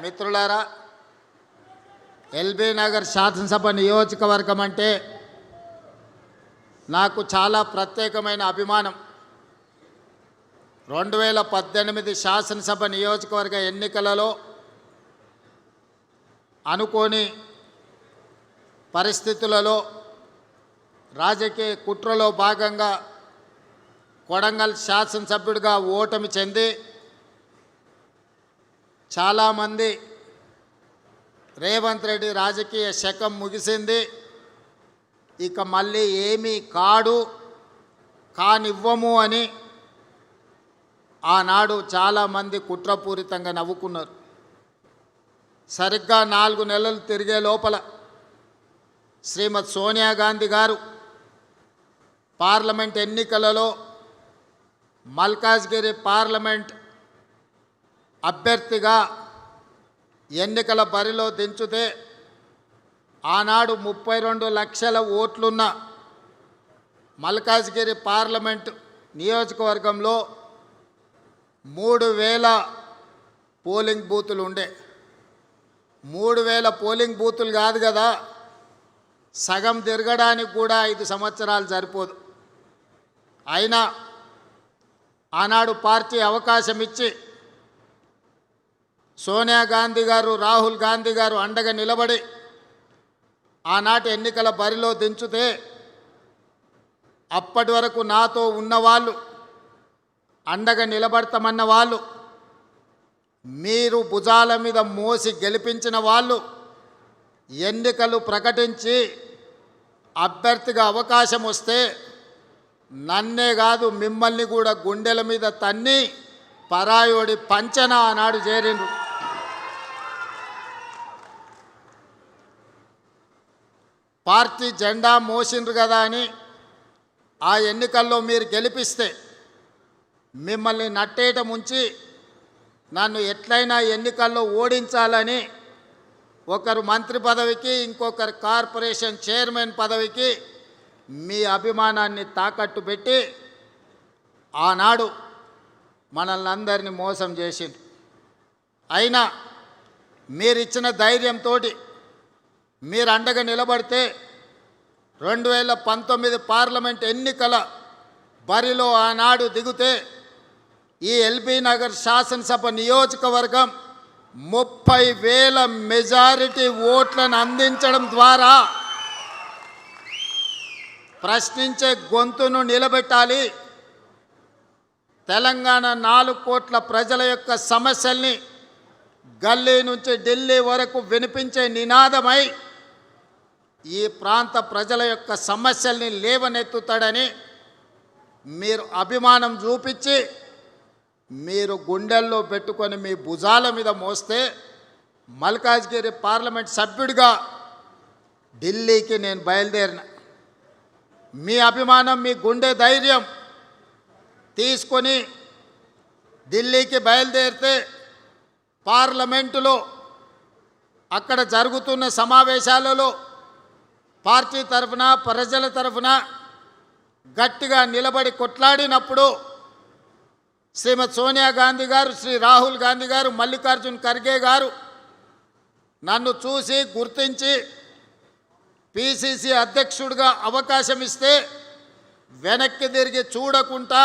మిత్రులారా, ఎల్బీ నగర్ శాసనసభ నియోజకవర్గం అంటే నాకు చాలా ప్రత్యేకమైన అభిమానం. 2018 శాసనసభ నియోజకవర్గ ఎన్నికలలో అనుకోని పరిస్థితులలో రాజకీయ కుట్రలో భాగంగా కొడంగల్ శాసనసభ్యుడిగా ఓటమి చెంది చాలామంది రేవంత్ రెడ్డి రాజకీయ శకం ముగిసింది, ఇక మళ్ళీ ఏమీ కానివ్వము అని ఆనాడు చాలామంది కుట్రపూరితంగా నవ్వుకున్నారు. సరిగ్గా 4 నెలలు తిరిగే లోపల శ్రీమతి సోనియా గాంధీ గారు పార్లమెంట్ ఎన్నికలలో మల్కాజ్గిరి పార్లమెంట్ అభ్యర్థిగా ఎన్నికల బరిలో దించితే ఆనాడు 32 లక్షల ఓట్లున్న మల్కాజ్గిరి పార్లమెంట్ నియోజకవర్గంలో 3000 పోలింగ్ బూతులు ఉండే. 3000 పోలింగ్ బూతులు కాదు కదా, సగం తిరగడానికి కూడా 5 సంవత్సరాలు సరిపోదు. అయినా ఆనాడు పార్టీ అవకాశం ఇచ్చి సోనియా గాంధీ గారు, రాహుల్ గాంధీ గారు అండగా నిలబడి ఆనాటి ఎన్నికల బరిలో దించితే అప్పటి వరకు నాతో ఉన్నవాళ్ళు, అండగా నిలబడతామన్న వాళ్ళు, మీరు భుజాల మీద మోసి గెలిపించిన వాళ్ళు ఎన్నికలు ప్రకటించి అభ్యర్థిగా అవకాశం వస్తే నన్నే కాదు మిమ్మల్ని కూడా గుండెల మీద తన్ని పరాయోడి పంచన ఆనాడు చేరిండ్రు. పార్టీ జెండా మోసిండ్రు కదా అని ఆ ఎన్నికల్లో మీరు గెలిపిస్తే మిమ్మల్ని నట్టేట ముంచి నన్ను ఎట్లయినా ఎన్నికల్లో ఓడించాలని ఒకరు మంత్రి పదవికి, ఇంకొకరు కార్పొరేషన్ చైర్మన్ పదవికి మీ అభిమానాన్ని తాకట్టు పెట్టి ఆనాడు మనల్ని అందరినీ మోసం చేసింది. అయినా మీరిచ్చిన ధైర్యంతో మీరు అండగా నిలబడితే 2019 పార్లమెంట్ ఎన్నికల బరిలో ఆనాడు దిగితే ఈ ఎల్బీ నగర్ శాసనసభ నియోజకవర్గం 30,000 మెజారిటీ ఓట్లను అందించడం ద్వారా ప్రశ్నించే గొంతును నిలబెట్టాలి. తెలంగాణ 4 కోట్ల ప్రజల యొక్క సమస్యల్ని గల్లీ నుంచి ఢిల్లీ వరకు వినిపించే నినాదమై ఈ ప్రాంత ప్రజల యొక్క సమస్యల్ని లేవనెత్తుతాడని మీరు అభిమానం చూపించి మీరు గుండెల్లో పెట్టుకొని మీ భుజాల మీద మోస్తే మల్కాజ్గిరి పార్లమెంట్ సభ్యుడిగా ఢిల్లీకి నేను బయలుదేరిన. మీ అభిమానం, మీ గుండె ధైర్యం తీసుకొని ఢిల్లీకి బయలుదేరితే పార్లమెంటులో అక్కడ జరుగుతున్న సమావేశాలలో పార్టీ తరఫున, ప్రజల తరఫున గట్టిగా నిలబడి కొట్లాడినప్పుడు శ్రీమతి సోనియా గాంధీ గారు, శ్రీ రాహుల్ గాంధీ గారు, మల్లికార్జున్ ఖర్గే గారు నన్ను చూసి గుర్తించి పిసిసి అధ్యక్షుడిగా అవకాశం ఇస్తే వెనక్కి తిరిగి చూడకుండా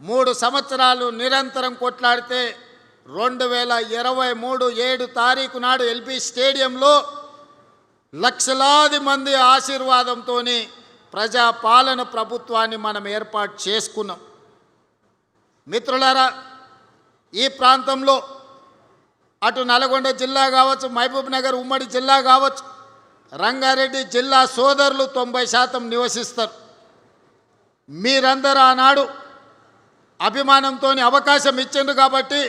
3 సంవత్సరాలు నిరంతరం కొట్లాడితే 2023 7 తారీఖు నాడు ఎల్బీ స్టేడియంలో లక్షలాది మంది ఆశీర్వాదంతో ప్రజాపాలన ప్రభుత్వాన్ని మనం ఏర్పాటు చేసుకున్నాం. మిత్రులారా, ఈ ప్రాంతంలో అటు నల్గొండ జిల్లా కావచ్చు, మహబూబ్ నగర్ ఉమ్మడి జిల్లా కావచ్చు, రంగారెడ్డి జిల్లా సోదరులు 90% నివసిస్తారు. మీరందరూ ఆనాడు అభిమానంతో అవకాశం ఇచ్చిండ్రు కాబట్టి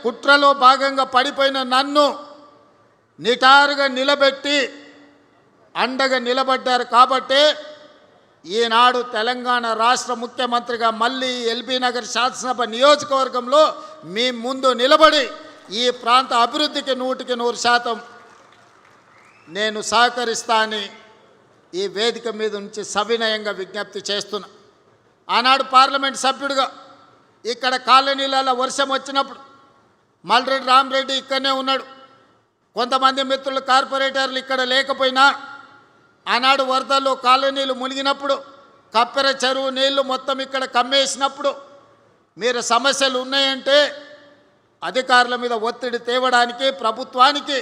కుట్రలో భాగంగా పడిపోయిన నన్ను నిటారుగా నిలబెట్టి అండగా నిలబడ్డారు. కాబట్టి ఈనాడు తెలంగాణ రాష్ట్ర ముఖ్యమంత్రిగా మళ్ళీ ఎల్బీ నగర్ శాసనసభ నియోజకవర్గంలో మీ ముందు నిలబడి ఈ ప్రాంత అభివృద్ధికి 100% నేను సహకరిస్తానని ఈ వేదిక మీద నుంచి సవినయంగా విజ్ఞప్తి చేస్తున్నా. ఆనాడు పార్లమెంట్ సభ్యుడిగా ఇక్కడ కాలనీలలో వర్షం వచ్చినప్పుడు మల్రెడ్డి రామరెడ్డి ఇక్కడనే ఉన్నాడు. కొంతమంది మిత్రులు కార్పొరేటర్లు ఇక్కడ లేకపోయినా ఆనాడు వరదల్లో కాలనీలు మునిగినప్పుడు కప్పెర చెరువు నీళ్లు మొత్తం ఇక్కడ కమ్మేసినప్పుడు మీరు సమస్యలు ఉన్నాయంటే అధికారుల మీద ఒత్తిడి తేవడానికి, ప్రభుత్వానికి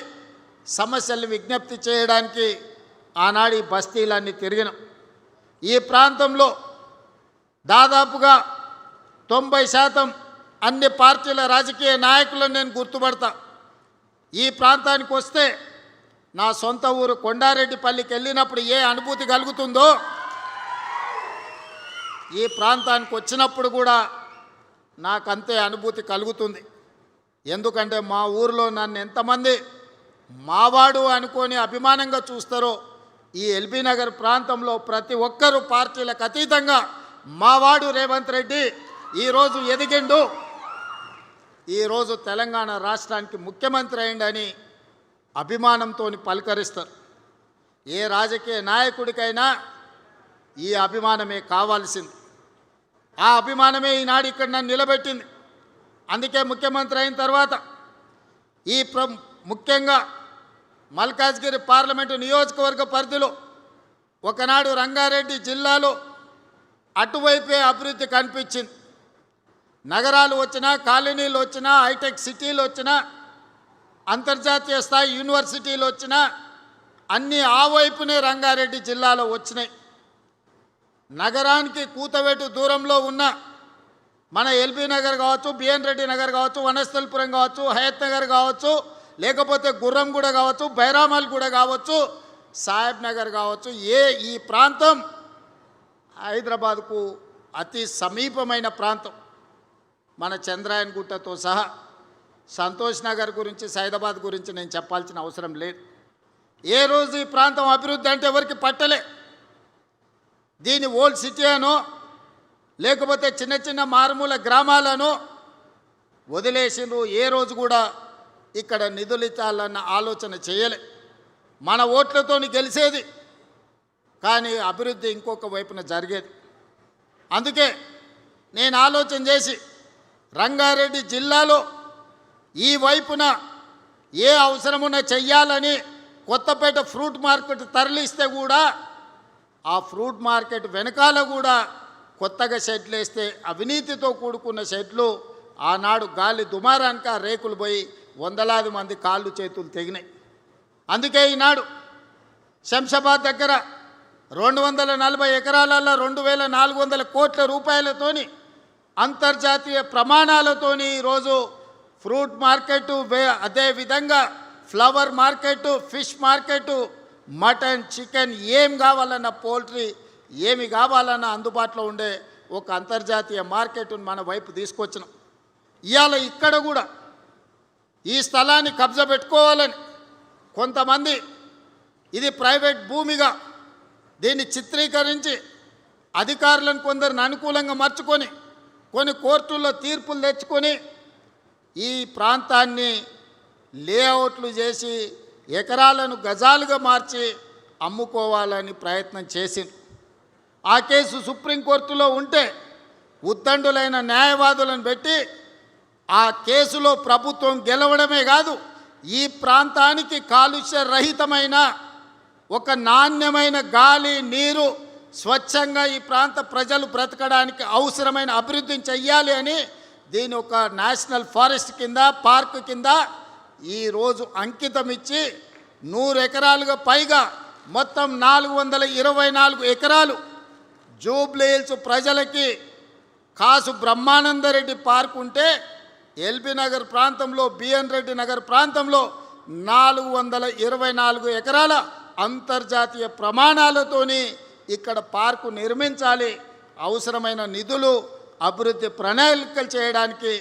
సమస్యల్ని విజ్ఞప్తి చేయడానికి ఆనాడు ఈ బస్తీలన్నీ తిరిగినాం. ఈ ప్రాంతంలో దాదాపుగా 90% అన్ని పార్టీల రాజకీయ నాయకులను నేను గుర్తుపడతా. ఈ ప్రాంతానికి వస్తే నా సొంత ఊరు కొండారెడ్డిపల్లికి వెళ్ళినప్పుడు ఏ అనుభూతి కలుగుతుందో ఈ ప్రాంతానికి వచ్చినప్పుడు కూడా నాకంతే అనుభూతి కలుగుతుంది. ఎందుకంటే మా ఊరిలో నన్ను ఎంతమంది మావాడు అనుకొని అభిమానంగా చూస్తారో ఈ ఎల్బీ నగర్ ప్రాంతంలో ప్రతి ఒక్కరూ పార్టీలకు అతీతంగా మావాడు రేవంత్ రెడ్డి ఈరోజు ఎదిగిండు, ఈరోజు తెలంగాణ రాష్ట్రానికి ముఖ్యమంత్రి అయిండని అభిమానంతో పలకరిస్తారు. ఏ రాజకీయ నాయకుడికైనా ఈ అభిమానమే కావాల్సింది. ఆ అభిమానమే ఈనాడు ఇక్కడ నన్ను నిలబెట్టింది. అందుకే ముఖ్యమంత్రి అయిన తర్వాత ఈ ముఖ్యంగా మల్కాజ్గిరి పార్లమెంటు నియోజకవర్గ పరిధిలో ఒకనాడు రంగారెడ్డి జిల్లాలో అటువైపే అభివృద్ధి కనిపించింది. నగరాలు వచ్చినా, కాలనీలు వచ్చినా, హైటెక్ సిటీలు వచ్చినా, అంతర్జాతీయ స్థాయి యూనివర్సిటీలు వచ్చినా అన్నీ ఆ వైపునే రంగారెడ్డి జిల్లాలో వచ్చినాయి. నగరానికి కూతవేటు దూరంలో ఉన్న మన ఎల్బీ నగర్ కావచ్చు, బిఎన్ రెడ్డి నగర్ కావచ్చు, వనస్థలిపురం కావచ్చు, హయత్ నగర్ కావచ్చు, లేకపోతే గుర్రంగూడ కావచ్చు, బైరామల్ కూడా కావచ్చు, సాహెబ్ నగర్ కావచ్చు, ఈ ప్రాంతం హైదరాబాద్కు అతి సమీపమైన ప్రాంతం. మన చంద్రాయన్ గుట్టతో సహా సంతోష్ నగర్ గురించి, సైదాబాద్ గురించి నేను చెప్పాల్సిన అవసరం లేదు. ఏ రోజు ఈ ప్రాంతం అభివృద్ధి అంటే ఎవరికి పట్టలే. దీని ఓల్డ్ సిటీ అనో లేకపోతే చిన్న చిన్న మారుమూల గ్రామాలను వదిలేసిండ్రు. ఏ రోజు కూడా ఇక్కడ నిధులు ఇచ్చాలన్న ఆలోచన చేయలే. మన ఓట్లతో గెలిచేది, కానీ అభివృద్ధి ఇంకొక వైపున జరిగేది. అందుకే నేను ఆలోచన చేసి రంగారెడ్డి జిల్లాలో ఈ వైపున ఏ అవసరమున చెయ్యాలని కొత్తపేట ఫ్రూట్ మార్కెట్ తరలిస్తే కూడా ఆ ఫ్రూట్ మార్కెట్ వెనకాల కూడా కొత్తగా షెడ్లు వేస్తే అవినీతితో కూడుకున్న షెడ్లు ఆనాడు గాలి దుమారానికి ఆ రేకులు పోయి వందలాది మంది కాళ్ళు చేతులు తెగినాయి. అందుకే ఈనాడు శంషాబాద్ దగ్గర 240 ఎకరాలలో 2400 కోట్ల రూపాయలతోని అంతర్జాతీయ ప్రమాణాలతోని ఈరోజు ఫ్రూట్ మార్కెట్, అదేవిధంగా flower market, fish market, mutton, chicken ఏం కావాలన్నా, పోల్ట్రీ ఏమి కావాలన్నా అందుబాటులో ఉండే ఒక అంతర్జాతీయ మార్కెట్ను మన వైపు తీసుకొచ్చినాం. ఇవాళ ఇక్కడ కూడా ఈ స్థలాన్ని కబ్జా పెట్టుకోవాలని కొంతమంది ఇది ప్రైవేట్ భూమిగా దీన్ని చిత్రీకరించి అధికారులను కొందరిని అనుకూలంగా మార్చుకొని కొన్ని కోర్టుల్లో తీర్పులు తెచ్చుకొని ఈ ప్రాంతాన్ని లేఅవుట్లు చేసి ఎకరాలను గజాలుగా మార్చి అమ్ముకోవాలని ప్రయత్నం చేసింది. ఆ కేసు సుప్రీంకోర్టులో ఉంటే ఉద్దండులైన న్యాయవాదులను పెట్టి ఆ కేసులో ప్రభుత్వం గెలవడమే కాదు, ఈ ప్రాంతానికి కాలుష్య రహితమైన ఒక నాణ్యమైన గాలి, నీరు, స్వచ్ఛంగా ఈ ప్రాంత ప్రజలు బ్రతకడానికి అవసరమైన అభివృద్ధిని చెయ్యాలి అని దీని ఒక నేషనల్ ఫారెస్ట్ కింద, పార్క్ కింద ఈరోజు అంకితం ఇచ్చి 100 ఎకరాలుగా పైగా మొత్తం 424 ఎకరాలు జూబ్లీ హిల్స్ ప్రజలకి కాసు బ్రహ్మానందరెడ్డి పార్క్ ఉంటే ఎల్బీ నగర్ ప్రాంతంలో, బిఎన్ రెడ్డి నగర్ ప్రాంతంలో 424 ఎకరాల అంతర్జాతీయ ప్రమాణాలతోని ఇక్కడ పార్కు నిర్మించాలి. అవసరమైన నిధులు, అభివృద్ధి ప్రణాళికలు చేయడానికి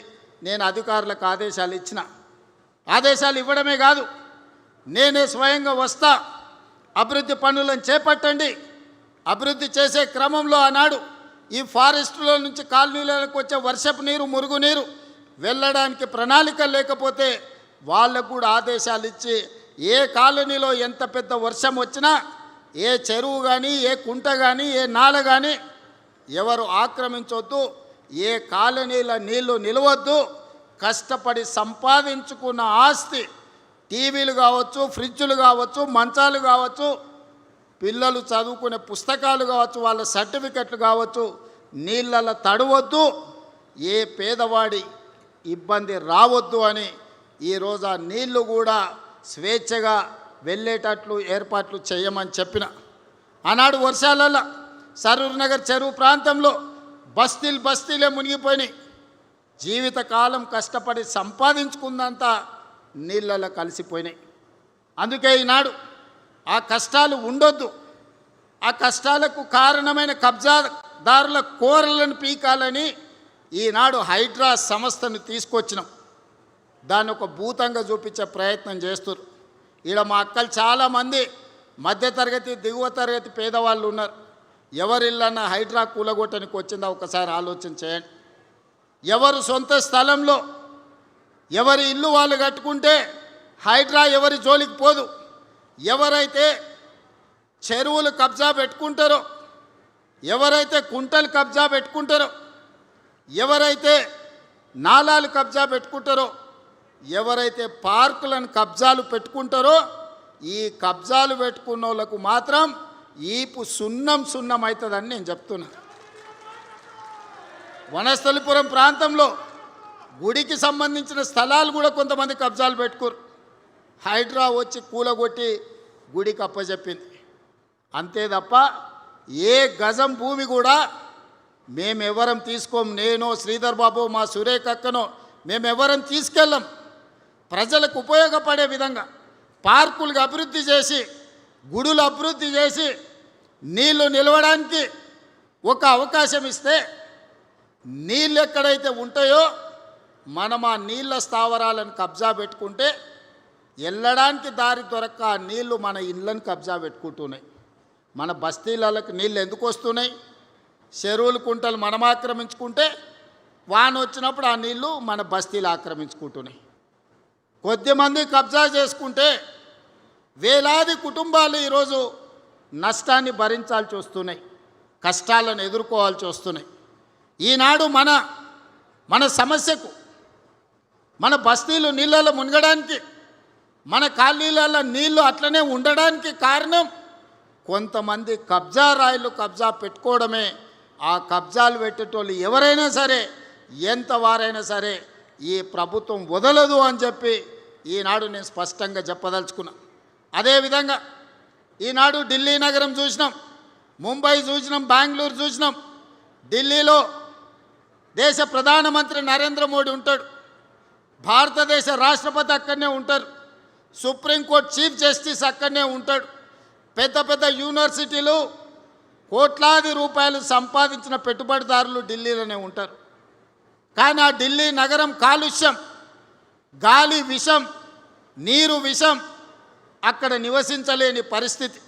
నేను అధికారులకు ఆదేశాలు ఇచ్చిన. ఆదేశాలు ఇవ్వడమే కాదు, నేనే స్వయంగా వస్తా, అభివృద్ధి పనులను చేపట్టండి. అభివృద్ధి చేసే క్రమంలో ఆనాడు ఈ ఫారెస్టులో నుంచి కాలనీలకు వచ్చే వర్షపు నీరు, మురుగునీరు వెళ్ళడానికి ప్రణాళిక లేకపోతే వాళ్ళకు కూడా ఆదేశాలు ఇచ్చి ఏ కాలనీలో ఎంత పెద్ద వర్షం వచ్చినా ఏ చెరువు కానీ, ఏ కుంట కానీ, ఏ నాల కానీ ఎవరు ఆక్రమించొద్దు, ఏ కాలనీల నీళ్లు నిలవద్దు, కష్టపడి సంపాదించుకున్న ఆస్తి టీవీలు కావచ్చు, ఫ్రిడ్జులు కావచ్చు, మంచాలు కావచ్చు, పిల్లలు చదువుకునే పుస్తకాలు కావచ్చు, వాళ్ళ సర్టిఫికెట్లు కావచ్చు, నీళ్ళలో తడవద్దు, ఏ పేదవాడి ఇబ్బంది రావద్దు అని ఈరోజు ఆ నీళ్లు కూడా స్వేచ్ఛగా వెళ్ళేటట్లు ఏర్పాట్లు చేయమని చెప్పిన. ఆనాడు వర్షాలలో సరూర్ నగర్ చెరువు ప్రాంతంలో బస్తీలే మునిగిపోయినాయి. జీవితకాలం కష్టపడి సంపాదించుకుందంతా నీళ్ళలో కలిసిపోయినాయి. అందుకే ఈనాడు ఆ కష్టాలు ఉండొద్దు, ఆ కష్టాలకు కారణమైన కబ్జాదారుల కోరలను పీకాలని ఈనాడు హైడ్రా సంస్థను తీసుకొచ్చినాం. దాన్ని ఒక భూతంగా చూపించే ప్రయత్నం చేస్తున్నారు. ఈడ మా అక్కలు చాలామంది మధ్యతరగతి, దిగువ తరగతి పేదవాళ్ళు ఉన్నారు. ఎవరి ఇల్లన్నా హైడ్రా కూలగొట్టడానికి వచ్చిందా ఒకసారి ఆలోచన చేయండి. ఎవరు సొంత స్థలంలో ఎవరి ఇల్లు వాళ్ళు కట్టుకుంటే హైడ్రా ఎవరి జోలికి పోదు. ఎవరైతే చెరువులు కబ్జా పెట్టుకుంటారో, ఎవరైతే కుంటలు కబ్జా పెట్టుకుంటారో, ఎవరైతే నాలాలు కబ్జా పెట్టుకుంటారో, ఎవరైతే పార్కులను కబ్జాలు పెట్టుకుంటారో, ఈ కబ్జాలు పెట్టుకున్న వాళ్ళకు మాత్రం ఈపు సున్నం అవుతుందని నేను చెప్తున్నా. వనస్థలిపురం ప్రాంతంలో గుడికి సంబంధించిన స్థలాలు కూడా కొంతమంది కబ్జాలు పెట్టుకోరు. హైడ్రా వచ్చి కూలగొట్టి గుడికి అప్పచెప్పింది. అంతే తప్ప ఏ గజం భూమి కూడా మేమెవరం తీసుకోం. నేను, శ్రీధర్ బాబు, మా సురేఖ అక్కనో మేమెవరం తీసుకెళ్ళం. ప్రజలకు ఉపయోగపడే విధంగా పార్కులకు అభివృద్ధి చేసి, గుడులు అభివృద్ధి చేసి, నీళ్లు నిలవడానికి ఒక అవకాశం ఇస్తే, నీళ్ళు ఎక్కడైతే ఉంటాయో మనం ఆ నీళ్ళ స్థావరాలను కబ్జా పెట్టుకుంటే వెళ్ళడానికి దారి దొరక్క ఆ నీళ్లు మన ఇళ్ళని కబ్జా పెట్టుకుంటున్నాయి. మన బస్తీలకు నీళ్ళు ఎందుకు వస్తున్నాయి? చెరువులు, కుంటలు మనం ఆక్రమించుకుంటే వాన వచ్చినప్పుడు ఆ నీళ్లు మన బస్తీలు ఆక్రమించుకుంటున్నాయి. కొద్దిమంది కబ్జా చేసుకుంటే వేలాది కుటుంబాలు ఈరోజు నష్టాన్ని భరించాల్సి వస్తున్నాయి, కష్టాలను ఎదుర్కోవాల్సి వస్తున్నాయి. ఈనాడు మన సమస్యకు, మన బస్తీలు నీళ్ళలో మునగడానికి, మన కాలనీలలో నీళ్లు అట్లనే ఉండడానికి కారణం కొంతమంది కబ్జా రాయిలు కబ్జా పెట్టుకోవడమే. ఆ కబ్జాలు పెట్టేటోళ్ళు ఎవరైనా సరే, ఎంత వారైనా సరే ఈ ప్రభుత్వం వదలదు అని చెప్పి ఈనాడు నేను స్పష్టంగా చెప్పదలుచుకున్నా. అదేవిధంగా ఈనాడు ఢిల్లీ నగరం చూసినాం, ముంబై చూసినాం, బెంగళూరు చూసినాం. ఢిల్లీలో దేశ ప్రధానమంత్రి నరేంద్ర మోడీ ఉంటాడు, భారతదేశ రాష్ట్రపతి అక్కడనే ఉంటారు, సుప్రీంకోర్టు చీఫ్ జస్టిస్ అక్కడనే ఉంటాడు. పెద్ద పెద్ద యూనివర్సిటీలు కోట్లాది రూపాయలు సంపాదించిన పెట్టుబడిదారులు ఢిల్లీలోనే ఉంటారు. కానీ ఆ ఢిల్లీ నగరం కాలుష్యం, గాలి విషం, నీరు విషం, అక్కడ నివసించలేని పరిస్థితి,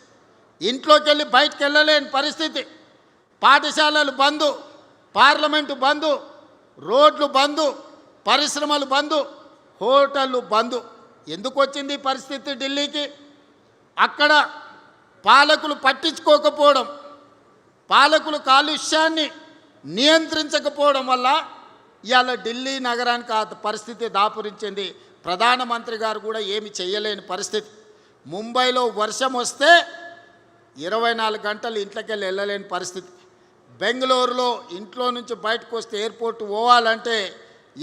ఇంట్లోకి వెళ్ళి బయటకు వెళ్ళలేని పరిస్థితి, పాఠశాలలు బంద్, పార్లమెంటు బంద్, రోడ్లు బంద్, పరిశ్రమలు బంద్, హోటళ్ళు బంద్. ఎందుకు వచ్చింది ఈ పరిస్థితి ఢిల్లీకి? అక్కడ పాలకులు పట్టించుకోకపోవడం, పాలకులు కాలుష్యాన్ని నియంత్రించకపోవడం వల్ల ఇవాళ ఢిల్లీ నగరానికి ఆ పరిస్థితి దాపురించింది. ప్రధానమంత్రి గారు కూడా ఏమి చేయలేని పరిస్థితి. ముంబైలో వర్షం వస్తే 24 గంటలు ఇంట్లోకి వెళ్ళలేని పరిస్థితి. బెంగళూరులో ఇంట్లో నుంచి బయటకు వస్తే ఎయిర్పోర్ట్ పోవాలంటే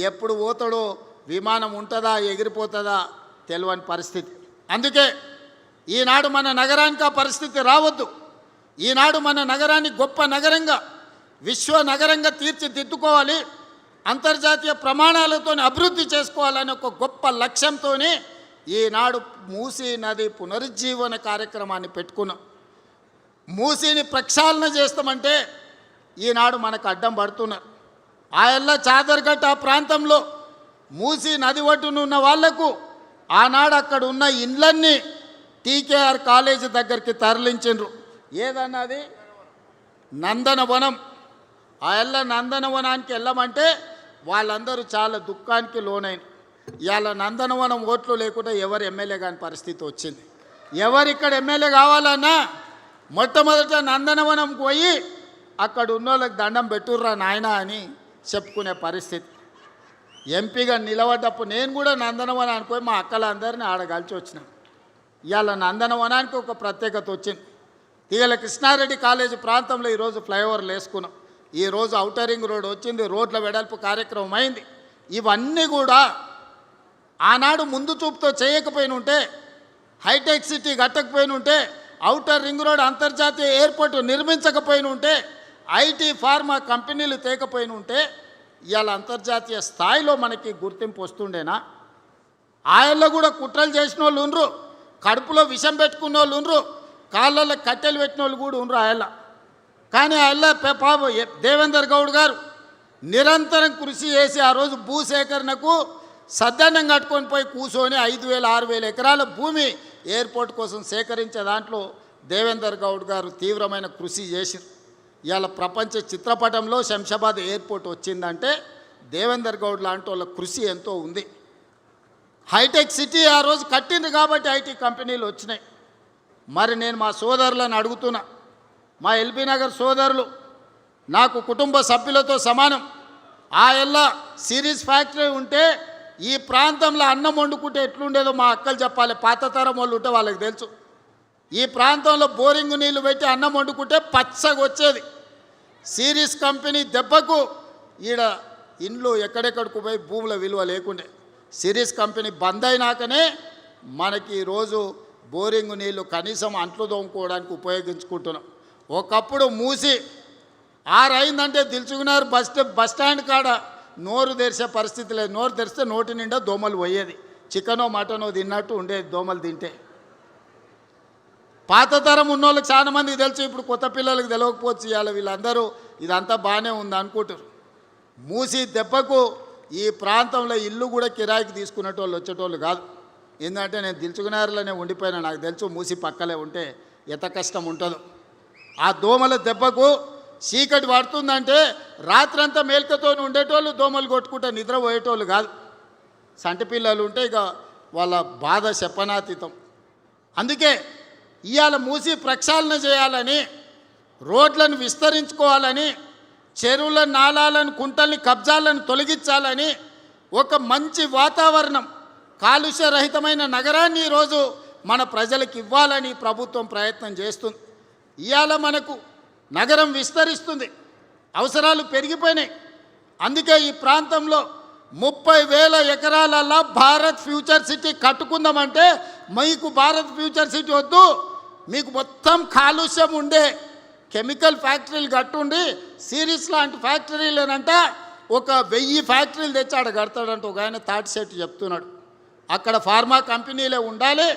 ఎప్పుడు పోతాడో, విమానం ఉంటుందా ఎగిరిపోతుందా తెలియని పరిస్థితి. అందుకే ఈనాడు మన నగరానికి ఆ పరిస్థితి రావద్దు. ఈనాడు మన నగరాన్ని గొప్ప నగరంగా, విశ్వ నగరంగా తీర్చిదిద్దుకోవాలి, అంతర్జాతీయ ప్రమాణాలతో అభివృద్ధి చేసుకోవాలనే ఒక గొప్ప లక్ష్యంతో ఈనాడు మూసీ నది పునరుజ్జీవన కార్యక్రమాన్ని పెట్టుకున్నాం. మూసీని ప్రక్షాళన చేస్తామంటే ఈనాడు మనకు అడ్డం పడుతున్నారు. ఆయల్ల చాదర్ఘట్ ఆ ప్రాంతంలో మూసీ నది ఒడ్డున ఉన్న వాళ్లకు ఆనాడు అక్కడ ఉన్న ఇండ్లన్నీ టీకేఆర్ కాలేజీ దగ్గరికి తరలించిండ్రు. ఏదన్నది నందనవనం. ఆయల్ల నందనవనానికి వెళ్ళమంటే వాళ్ళందరూ చాలా దుఃఖానికి లోనైన. ఇవాళ నందనవనం ఓట్లు లేకుండా ఎవరు ఎమ్మెల్యే కాని పరిస్థితి వచ్చింది. ఎవరిక్కడ ఎమ్మెల్యే కావాలన్నా మొట్టమొదట నందనవనంకి పోయి అక్కడ ఉన్న వాళ్ళకి దండం పెట్టుర్రా నాయన అని చెప్పుకునే పరిస్థితి. ఎంపీగా నిలబడ్డప్పుడు నేను కూడా నందనవనం అనుకోని మా అక్కలందరినీ ఆడ కలిసి వచ్చిన. ఇవాళ నందనవనానికి ఒక ప్రత్యేకత వచ్చింది. తీగల కృష్ణారెడ్డి కాలేజీ ప్రాంతంలో ఈరోజు ఫ్లైఓవర్లు వేసుకున్నాం. ఈరోజు ఔటర్ రింగ్ రోడ్ వచ్చింది, రోడ్ల వెడల్పు కార్యక్రమం అయింది. ఇవన్నీ కూడా ఆనాడు ముందు చూపుతో చేయకపోయిన ఉంటే, హైటెక్ సిటీ కట్టకపోయిన ఉంటే, ఔటర్ రింగ్ రోడ్ అంతర్జాతీయ ఎయిర్పోర్ట్ నిర్మించకపోయిన ఉంటే, ఐటీ ఫార్మా కంపెనీలు తేకపోయిన ఉంటే ఇవాళ అంతర్జాతీయ స్థాయిలో మనకి గుర్తింపు వస్తుండేనా? ఆయల్లో కూడా కుట్రలు చేసిన వాళ్ళు ఉండ్రు, కడుపులో విషం పెట్టుకున్న వాళ్ళు ఉండ్రు, కాళ్ళల్లో కట్టెలు పెట్టిన వాళ్ళు కూడా ఉండ్రు ఆయల్ల. కానీ ఆయల్ల పాప దేవేందర్ గౌడ్ గారు నిరంతరం కృషి చేసి ఆ రోజు భూసేకరణకు సద్దన్నం కట్టుకొని పోయి కూర్చొని 5,000 6,000 ఎకరాల భూమి ఎయిర్పోర్ట్ కోసం సేకరించే దాంట్లో దేవేందర్ గౌడ్ గారు తీవ్రమైన కృషి చేశారు. ఇవాళ ప్రపంచ చిత్రపటంలో శంషాబాద్ ఎయిర్పోర్ట్ వచ్చిందంటే దేవేందర్ గౌడ్ లాంటి వాళ్ళ కృషి ఎంతో ఉంది. హైటెక్ సిటీ ఆ రోజు కట్టింది కాబట్టి ఐటీ కంపెనీలు వచ్చినాయి. మరి నేను మా సోదరులను అడుగుతున్నా, మా ఎల్బీ నగర్ సోదరులు నాకు కుటుంబ సభ్యులతో సమానం. ఆ ఎల్లా సిరీస్ ఫ్యాక్టరీ ఉంటే ఈ ప్రాంతంలో అన్నం వండుకుంటే ఎట్లుండేదో మా అక్కలు చెప్పాలి. పాత తరం వాళ్ళు ఉంటే వాళ్ళకి తెలుసు. ఈ ప్రాంతంలో బోరింగ్ నీళ్లు పెట్టి అన్నం వండుకుంటే పచ్చగా వచ్చేది. సిరీస్ కంపెనీ దెబ్బకు ఈడ ఇండ్లు ఎక్కడెక్కడికి పోయి భూముల విలువ లేకుండే. సిరీస్ కంపెనీ బంద్ అయినాకనే మనకి ఈరోజు బోరింగ్ నీళ్లు కనీసం అంట్లు తోముకోవడానికి ఉపయోగించుకుంటున్నాం. ఒకప్పుడు మూసి 6 అయిందంటే దిల్చుకున్నారు బస్ స్టాండ్ కాడ నోరు తెరిచే పరిస్థితి లేదు. నోరు తెరిస్తే నోటి నిండా దోమలు పోయేది. చికెనో మటనో తిన్నట్టు ఉండేది దోమలు తింటే. పాత తరం ఉన్నోళ్ళకి చాలా మందికి తెలుసు, ఇప్పుడు కొత్త పిల్లలకు తెలియకపోవచ్చు. ఇవాళ వీళ్ళందరూ ఇదంతా బాగానే ఉంది అనుకుంటారు. మూసి దెబ్బకు ఈ ప్రాంతంలో ఇల్లు కూడా కిరాయికి తీసుకునేటోళ్ళు వచ్చేటోళ్ళు కాదు. ఏంటంటే నేను దిల్చుకున్నారులోనే ఉండిపోయినా, నాకు తెలుసు మూసి పక్కలే ఉంటే ఎంత కష్టం ఉంటుందో. ఆ దోమల దెబ్బకు చీకటి పడుతుందంటే రాత్రంతా మేల్కతో ఉండేటోళ్ళు దోమలు కొట్టుకుంటే నిద్రపోయేటోళ్ళు కాదు. సంటి పిల్లలు ఉంటే ఇక వాళ్ళ బాధ చెప్పనాతీతం. అందుకే ఇవాళ మూసి ప్రక్షాళన చేయాలని, రోడ్లను విస్తరించుకోవాలని, చెరువుల నాలాలను కుంటల్ని కబ్జాలను తొలగించాలని, ఒక మంచి వాతావరణం కాలుష్యరహితమైన నగరాన్ని ఈరోజు మన ప్రజలకు ఇవ్వాలని ప్రభుత్వం ప్రయత్నం చేస్తుంది. ఇవాళ మనకు నగరం విస్తరిస్తుంది, అవసరాలు పెరిగిపోయినాయి. అందుకే ఈ ప్రాంతంలో 30,000 ఎకరాలలో భారత్ ఫ్యూచర్ సిటీ కట్టుకుందామంటే మీకు భారత్ ఫ్యూచర్ సిటీ వద్దు, మీకు మొత్తం కాలుష్యం ఉండే కెమికల్ ఫ్యాక్టరీలు కట్టుండి సిరీస్ లాంటి ఫ్యాక్టరీలేనంట ఒక 1000 ఫ్యాక్టరీలు తెచ్చి ఆడ కడతాడంట. ఒక ఆయన తాటి సెట్ చెప్తున్నాడు. అక్కడ ఫార్మా కంపెనీలే ఉండాలి,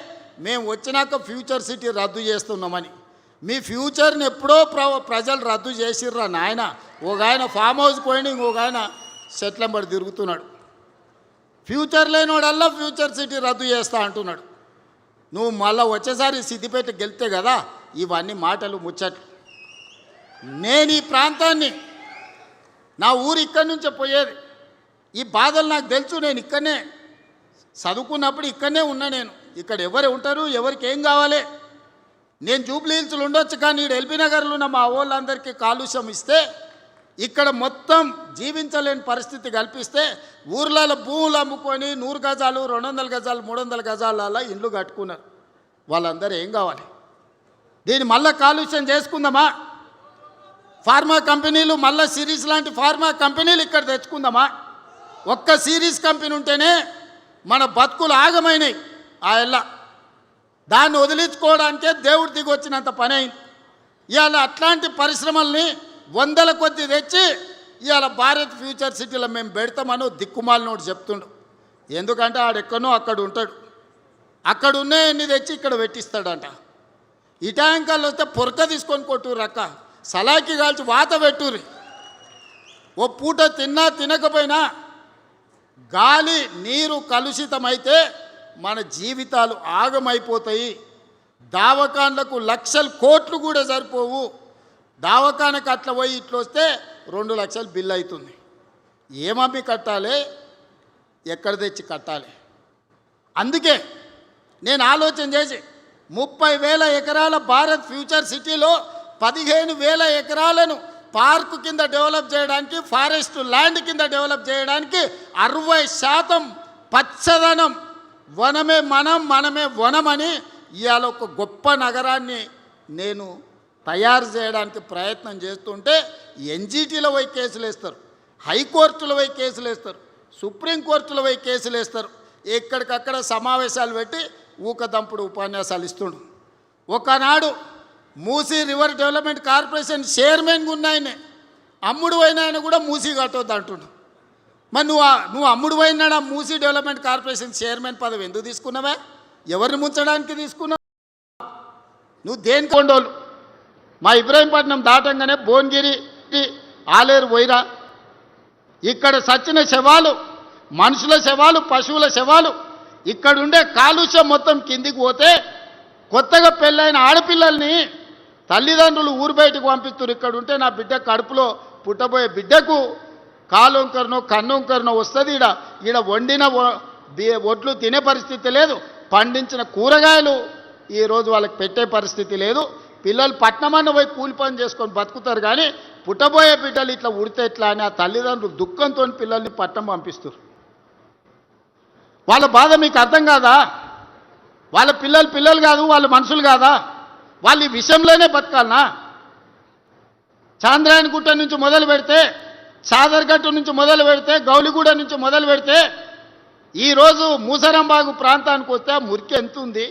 మేము వచ్చినాక ఫ్యూచర్ సిటీ రద్దు చేస్తున్నామని. మీ ఫ్యూచర్ని ఎప్పుడో ప్రజలు రద్దు చేసిర్రా నాయన. ఒక ఆయన ఫామ్ హౌస్ పోయిన, ఇంకొక ఆయన సెట్లంబడి తిరుగుతున్నాడు. ఫ్యూచర్ లేనివాడల్లా ఫ్యూచర్ సిటీ రద్దు చేస్తా అంటున్నాడు. నువ్వు మళ్ళీ వచ్చేసారి సిద్దిపేట గెలితే కదా ఇవన్నీ మాటలు ముచ్చట్లు. నేను ఈ ప్రాంతాన్ని, నా ఊరు ఇక్కడి నుంచే పోయేది. ఈ బాధలు నాకు తెలుసు. నేను ఇక్కడనే చదువుకున్నప్పుడు ఇక్కడనే ఉన్నా. నేను ఇక్కడ ఎవరు ఉంటారు, ఎవరికి ఏం కావాలి. నేను జూబ్లీ హిల్స్లో ఉండొచ్చు, కానీ ఇక్కడ ఎల్బీ నగర్లో ఉన్న మా వాళ్ళందరికీ కాలుష్యం ఇస్తే, ఇక్కడ మొత్తం జీవించలేని పరిస్థితి కల్పిస్తే ఊర్లలో భూములు అమ్ముకొని 100 గజాలు 200 గజాలు 300 గజాల ఇండ్లు కట్టుకున్నారు. వాళ్ళందరూ ఏం కావాలి? దీన్ని మళ్ళీ కాలుష్యం చేసుకుందామా? ఫార్మా కంపెనీలు మళ్ళీ సిరీస్ లాంటి ఫార్మా కంపెనీలు ఇక్కడ తెచ్చుకుందామా? ఒక్క సిరీస్ కంపెనీ ఉంటేనే మన బతుకులు ఆగమైనాయి. ఆ ఎల్ల దాన్ని వదిలించుకోవడానికే దేవుడు దిగి వచ్చినంత పని అయింది. ఇవాళ అట్లాంటి పరిశ్రమల్ని 100ల కొద్ది తెచ్చి ఇవాళ భారత్ ఫ్యూచర్ సిటీలో మేము పెడతామని దిక్కుమాలినోడు చెప్తుండు. ఎందుకంటే ఆడెక్కడో అక్కడ ఉంటాడు, అక్కడ ఉన్నాయన్నీ తెచ్చి ఇక్కడ పెట్టిస్తాడంట. ఈ ట్యాంకర్లు వస్తే పొరక తీసుకొని కొట్టుర్రు అక్క, సలాకి కాల్చి వాత పెట్టుర్రి. ఓ పూట తిన్నా తినకపోయినా గాలి నీరు కలుషితమైతే మన జీవితాలు ఆగమైపోతాయి. దావకాన్లకు లక్షల కోట్లు కూడా సరిపోవు. దావకానకు అట్లా పోయి ఇట్లా వస్తే 2 లక్షలు బిల్లు అవుతుంది. ఏమమ్మి కట్టాలి, ఎక్కడ తెచ్చి కట్టాలి? అందుకే నేను ఆలోచన చేసి 30,000 ఎకరాల భారత్ ఫ్యూచర్ సిటీలో 15,000 ఎకరాలను పార్కు కింద డెవలప్ చేయడానికి, ఫారెస్ట్ ల్యాండ్ కింద డెవలప్ చేయడానికి 60% పచ్చదనం, వనమే మనం మనమే వనమని ఇవాళ ఒక గొప్ప నగరాన్ని నేను తయారు చేయడానికి ప్రయత్నం చేస్తుంటే ఎన్జిటీలో పోయి కేసులు వేస్తారు, హైకోర్టులో పోయి కేసులు వేస్తారు, సుప్రీంకోర్టులో పోయి కేసులు వేస్తారు. ఎక్కడికక్కడ సమావేశాలు పెట్టి ఊకదంపుడు ఉపన్యాసాలు ఇస్తుండు. ఒకనాడు మూసీ రివర్ డెవలప్మెంట్ కార్పొరేషన్ చైర్మన్గా ఉన్నాయనే అమ్ముడు పోయిన ఆయన కూడా మూసీ కట్టొద్దు అంటుండు. మరి నువ్వు అమ్ముడు పోయినాడు ఆ మూసీ డెవలప్మెంట్ కార్పొరేషన్ చైర్మన్ పదవి ఎందుకు తీసుకున్నావా? ఎవరిని ముంచడానికి తీసుకున్నావు? నువ్వు దేనికి కొండోలు? మా ఇబ్రాహీంపట్నం దాటంగానే భువనగిరి, ఆలేరు పోయిరా. ఇక్కడ సచ్చిన శవాలు, మనుషుల శవాలు, పశువుల శవాలు, ఇక్కడుండే కాలుష్యం మొత్తం కిందికి పోతే కొత్తగా పెళ్ళైన ఆడపిల్లల్ని తల్లిదండ్రులు ఊరు బయటకు పంపిస్తారు. ఇక్కడ ఉంటే నా బిడ్డ కడుపులో పుట్టబోయే బిడ్డకు కాలొంకరనో కన్నొంకరనో వస్తుంది. ఈడ వండిన ఒడ్లు తినే పరిస్థితి లేదు, పండించిన కూరగాయలు ఈరోజు వాళ్ళకి పెట్టే పరిస్థితి లేదు. పిల్లలు పట్నమన్న పోయి కూలి పని చేసుకొని బతుకుతారు, కానీ పుట్టబోయే బిడ్డలు ఇట్లా ఉడితే ఎట్లా అని ఆ తల్లిదండ్రులు దుఃఖంతో పిల్లల్ని పట్నం పంపిస్తారు. వాళ్ళ బాధ మీకు అర్థం కాదా? వాళ్ళ పిల్లలు కాదు, వాళ్ళ మనుషులు కాదా? వాళ్ళు ఈ విషయంలోనే బతకాలనా? చాంద్రాయణ గుట్ట నుంచి మొదలు పెడితే, సాదర్గట్టు నుంచి మొదలు పెడితే, గౌలిగూడ నుంచి మొదలు పెడితే ఈరోజు మూసరంబాగు ప్రాంతానికి వస్తే ఆ మురికి ఎంత ఉంది?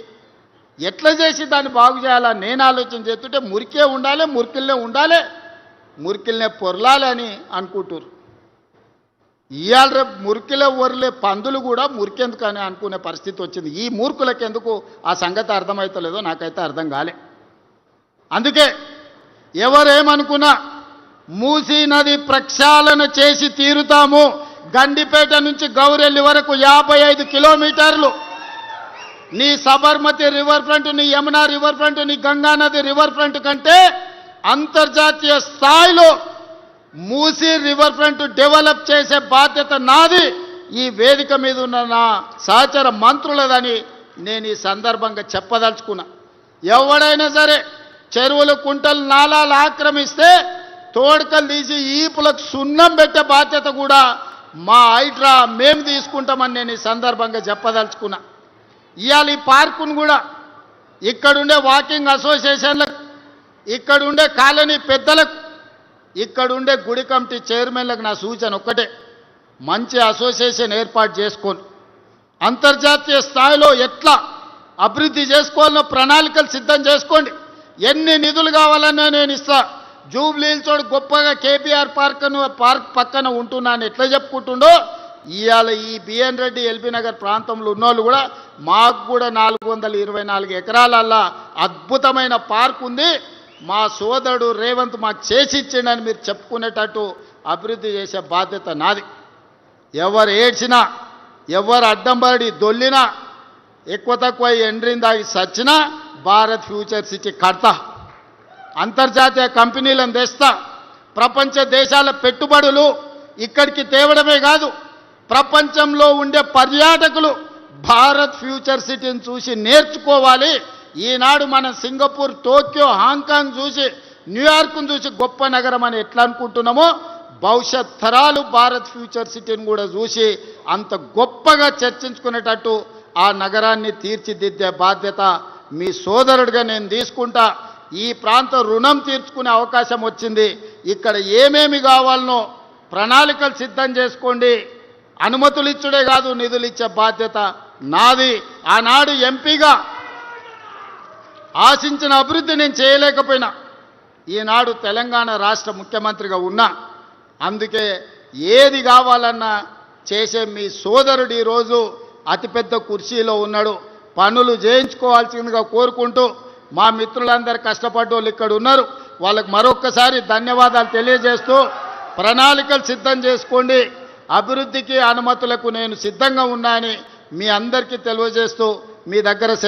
ఎట్లా చేసి దాన్ని బాగు చేయాలని నేను ఆలోచన చేస్తుంటే మురికే ఉండాలి, మురికిల్నే ఉండాలి, మురికిల్నే పొరలాలి అని అనుకుంటారు. ఇవాళ రేపు మురికిలో ఒరిలే పందులు కూడా మురికెందుకు అని అనుకునే పరిస్థితి వచ్చింది. ఈ మూర్ఖులకు ఎందుకు ఆ సంగతి అర్థమవుతలేదో నాకైతే అర్థం కాలే. అందుకే ఎవరేమనుకున్నా మూసీ నది ప్రక్షాళన చేసి తీరుతాము. గండిపేట నుంచి గౌరెల్లి వరకు 55 కిలోమీటర్లు నీ సబర్మతి రివర్ ఫ్రంట్, నీ యమునా రివర్ ఫ్రంట్, నీ గంగానది రివర్ ఫ్రంట్ కంటే అంతర్జాతీయ స్థాయిలో మూసీ రివర్ ఫ్రంట్ డెవలప్ చేసే బాధ్యత నాది, ఈ వేదిక మీద ఉన్న నా సహచర మంత్రులదని నేను ఈ సందర్భంగా చెప్పదలుచుకున్నా. ఎవడైనా సరే చెరువులు, కుంటలు, నాలాలు ఆక్రమిస్తే తోడుకలు తీసి ఈపులకు సున్నం పెట్టే బాధ్యత కూడా మా హైడ్రా మేము తీసుకుంటామని నేను ఈ సందర్భంగా చెప్పదలుచుకున్నా. ఇవాళ ఈ పార్కును కూడా ఇక్కడుండే వాకింగ్ అసోసియేషన్లకు, ఇక్కడుండే కాలనీ పెద్దలకు, ఇక్కడుండే గుడి కమిటీ చైర్మన్లకు నా సూచన ఒక్కటే, మంచి అసోసియేషన్ ఏర్పాటు చేసుకొని అంతర్జాతీయ స్థాయిలో ఎట్లా అభివృద్ధి చేసుకోవాలనో ప్రణాళికలు సిద్ధం చేసుకోండి. ఎన్ని నిధులు కావాలన్నా నేను ఇస్తా. జూబ్లీహిల్స్ చోడు గొప్పగా కేబీఆర్ పార్క్ పక్కన ఉంటున్నాను ఎట్లా చెప్పుకుంటుండో, ఇవాళ ఈ బిఎన్ రెడ్డి ఎల్బీ నగర్ ప్రాంతంలో ఉన్నోళ్ళు కూడా మాకు కూడా 424 ఎకరాలల్లా అద్భుతమైన పార్క్ ఉంది, మా సోదరుడు రేవంత్ మాకు చేసి ఇచ్చిండని మీరు చెప్పుకునేటట్టు అభివృద్ధి చేసే బాధ్యత నాది. ఎవరు ఏడ్చినా, ఎవరు అడ్డంబడి దొల్లినా, ఎక్కువ తక్కువ ఎండ్రిందాగి సచ్చినా భారత్ ఫ్యూచర్ సిటీ కడతా, అంతర్జాతీయ కంపెనీలను తెస్తా, ప్రపంచ దేశాల పెట్టుబడులు ఇక్కడికి తేవడమే కాదు, ప్రపంచంలో ఉండే పర్యాటకులు భారత్ ఫ్యూచర్ సిటీని చూసి నేర్చుకోవాలి. ఈనాడు మనం సింగపూర్, టోక్యో, హాంకాంగ్ చూసి, న్యూయార్క్ను చూసి గొప్ప నగరం అని ఎట్లా అనుకుంటున్నామో, భవిష్యత్ తరాలు భారత్ ఫ్యూచర్ సిటీని కూడా చూసి అంత గొప్పగా చర్చించుకునేటట్టు ఆ నగరాన్ని తీర్చిదిద్దే బాధ్యత మీ సోదరుడిగా నేను తీసుకుంటా. ఈ ప్రాంత రుణం తీర్చుకునే అవకాశం వచ్చింది. ఇక్కడ ఏమేమి కావాలనో ప్రణాళికలు సిద్ధం చేసుకోండి. అనుమతులు ఇచ్చుడే కాదు, నిధులు ఇచ్చే బాధ్యత నాది. ఆనాడు ఎంపీగా ఆశించిన అభివృద్ధి నేను చేయలేకపోయినా, ఈనాడు తెలంగాణ రాష్ట్ర ముఖ్యమంత్రిగా ఉన్నా. అందుకే ఏది కావాలన్నా చేసే మీ సోదరుడు ఈరోజు అతిపెద్ద కుర్చీలో ఉన్నాడు. పనులు చేయించుకోవాల్సిందిగా కోరుకుంటూ మా మిత్రులందరూ కష్టపడ్డోళ్ళు ఇక్కడ ఉన్నారు, వాళ్ళకు మరొక్కసారి ధన్యవాదాలు తెలియజేస్తూ ప్రణాళికలు సిద్ధం చేసుకోండి. అభివృద్ధికి అనుమతులకు నేను సిద్ధంగా ఉన్నానని మీ అందరికీ తెలియజేస్తూ మీ దగ్గర